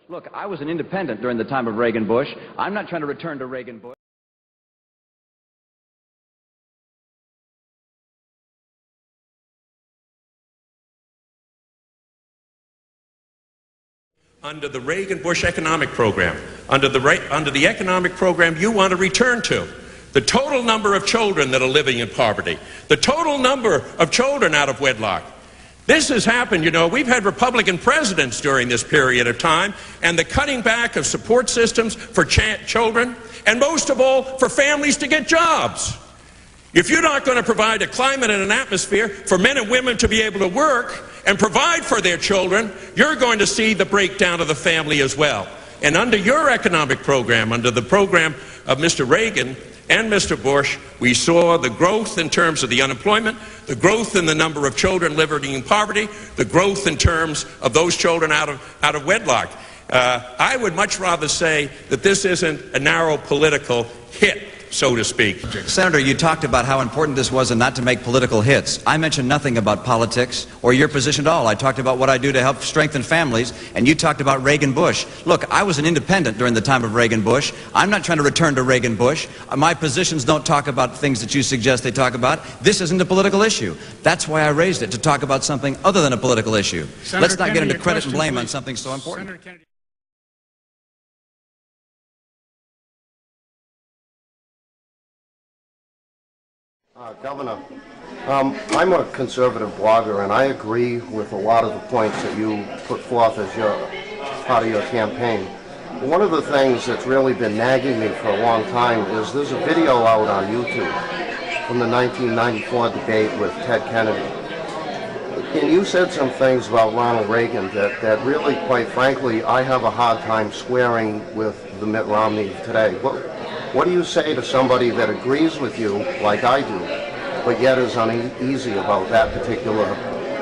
Look, I was an independent during the time of Reagan-Bush. I'm not trying to return to Reagan-Bush. Under the Reagan-Bush economic program, under the economic program you want to return to, the total number of children that are living in poverty, the total number of children out of wedlock. This has happened, you know, we've had Republican presidents during this period of time, and the cutting back of support systems for children, and most of all, for families to get jobs. If you're not going to provide a climate and an atmosphere for men and women to be able to work and provide for their children, you're going to see the breakdown of the family as well. And under your economic program, under the program of Mr. Reagan and Mr. Bush, we saw the growth in terms of the unemployment, the growth in the number of children living in poverty, the growth in terms of those children out of wedlock. I would much rather say that this isn't a narrow political hit, so to speak. Senator, you talked about how important this was and not to make political hits. I mentioned nothing about politics or your position at all. I talked about what I do to help strengthen families, and you talked about Reagan-Bush. Look, I was an independent during the time of Reagan-Bush. I'm not trying to return to Reagan-Bush. My positions don't talk about things that you suggest they talk about. This isn't a political issue. That's why I raised it, to talk about something other than a political issue. Senator Let's not Kennedy, get into credit and blame please. on something so important. Senator Kennedy. Governor, I'm a conservative blogger, and I agree with a lot of the points that you put forth as part of your campaign. But one of the things that's really been nagging me for a long time is there's a video out on YouTube from the 1994 debate with Ted Kennedy. And you said some things about Ronald Reagan that really, quite frankly, I have a hard time squaring with the Mitt Romney of today. What do you say to somebody that agrees with you, like I do, but yet is uneasy about that particular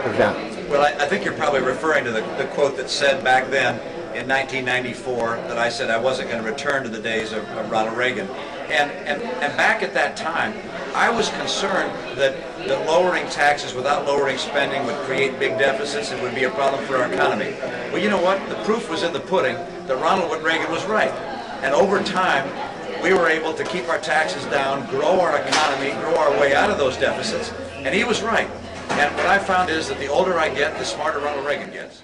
event? Well, I think you're probably referring to the quote that said back then in 1994 that I said I wasn't going to return to the days of Ronald Reagan. And back at that time, I was concerned that lowering taxes without lowering spending would create big deficits and would be a problem for our economy. Well, you know what? The proof was in the pudding that Ronald Reagan was right. And over time, we were able to keep our taxes down, grow our economy, grow our way out of those deficits, and he was right. And what I found is that the older I get, the smarter Ronald Reagan gets.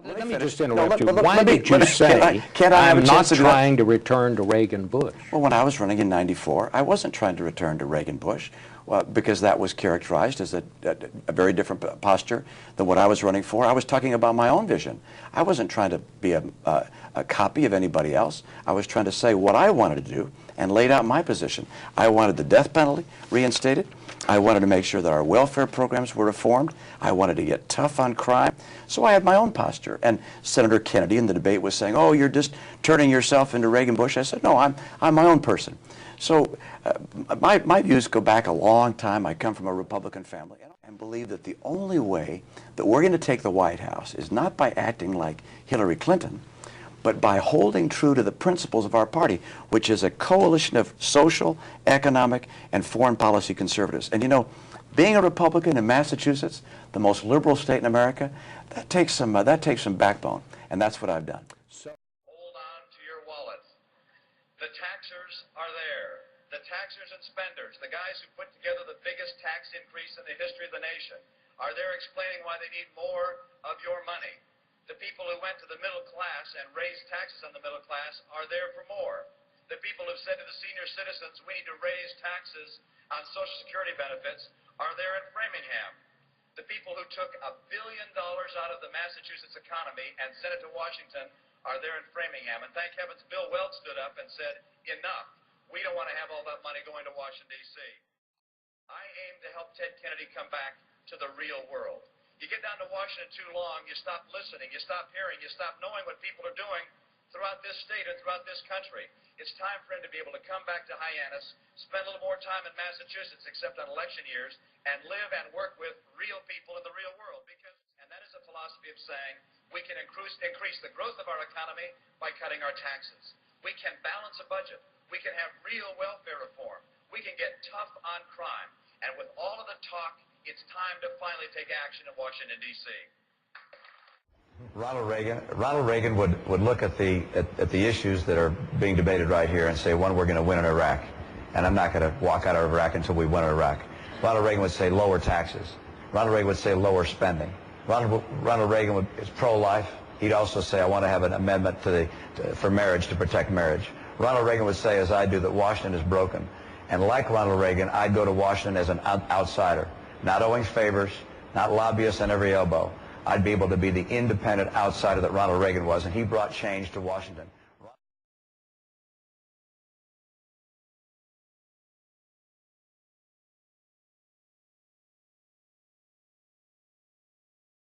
Let me just interrupt you. Why did you say, I'm not trying to return to Reagan-Bush? Well, when I was running in '94, I wasn't trying to return to Reagan-Bush, because that was characterized as a very different posture than what I was running for. I was talking about my own vision. I wasn't trying to be a copy of anybody else. I was trying to say what I wanted to do and laid out my position. I wanted the death penalty reinstated. I wanted to make sure that our welfare programs were reformed. I wanted to get tough on crime. So I had my own posture. And Senator Kennedy in the debate was saying, oh, you're just turning yourself into Reagan-Bush. I said, no, I'm my own person. So my views go back a long time. I come from a Republican family and believe that the only way that we're going to take the White House is not by acting like Hillary Clinton, but by holding true to the principles of our party, which is a coalition of social, economic, and foreign policy conservatives. And you know, being a Republican in Massachusetts, the most liberal state in America, that takes some backbone, and that's what I've done. Hold on to your wallets. The taxers are there. The taxers and spenders, the guys who put together the biggest tax increase in the history of the nation, are there explaining why they need more of your money. The people who went to the middle class and raised taxes on the middle class are there for more. The people who said to the senior citizens, we need to raise taxes on Social Security benefits, are there in Framingham. The people who took $1 billion out of the Massachusetts economy and sent it to Washington are there in Framingham. And thank heavens Bill Weld stood up and said, enough. We don't want to have all that money going to Washington, D.C. I aim to help Ted Kennedy come back to the real world. You get down to Washington too long, you stop listening, you stop hearing, you stop knowing what people are doing throughout this state and throughout this country. It's time for him to be able to come back to Hyannis, spend a little more time in Massachusetts, except on election years, and live and work with real people in the real world. And that is a philosophy of saying we can increase the growth of our economy by cutting our taxes. We can balance a budget. We can have real welfare reform. We can get tough on crime. And with all of the talk, it's time to finally take action in Washington, D.C. Ronald Reagan would look at the issues that are being debated right here and say, one, we're going to win in Iraq, and I'm not going to walk out of Iraq until we win in Iraq. Ronald Reagan would say lower taxes. Ronald Reagan would say lower spending. Ronald Reagan is pro-life. He'd also say, I want to have an amendment for marriage to protect marriage. Ronald Reagan would say, as I do, that Washington is broken. And like Ronald Reagan, I'd go to Washington as an outsider, not owing favors, not lobbyists on every elbow. I'd be able to be the independent outsider that Ronald Reagan was, and he brought change to Washington.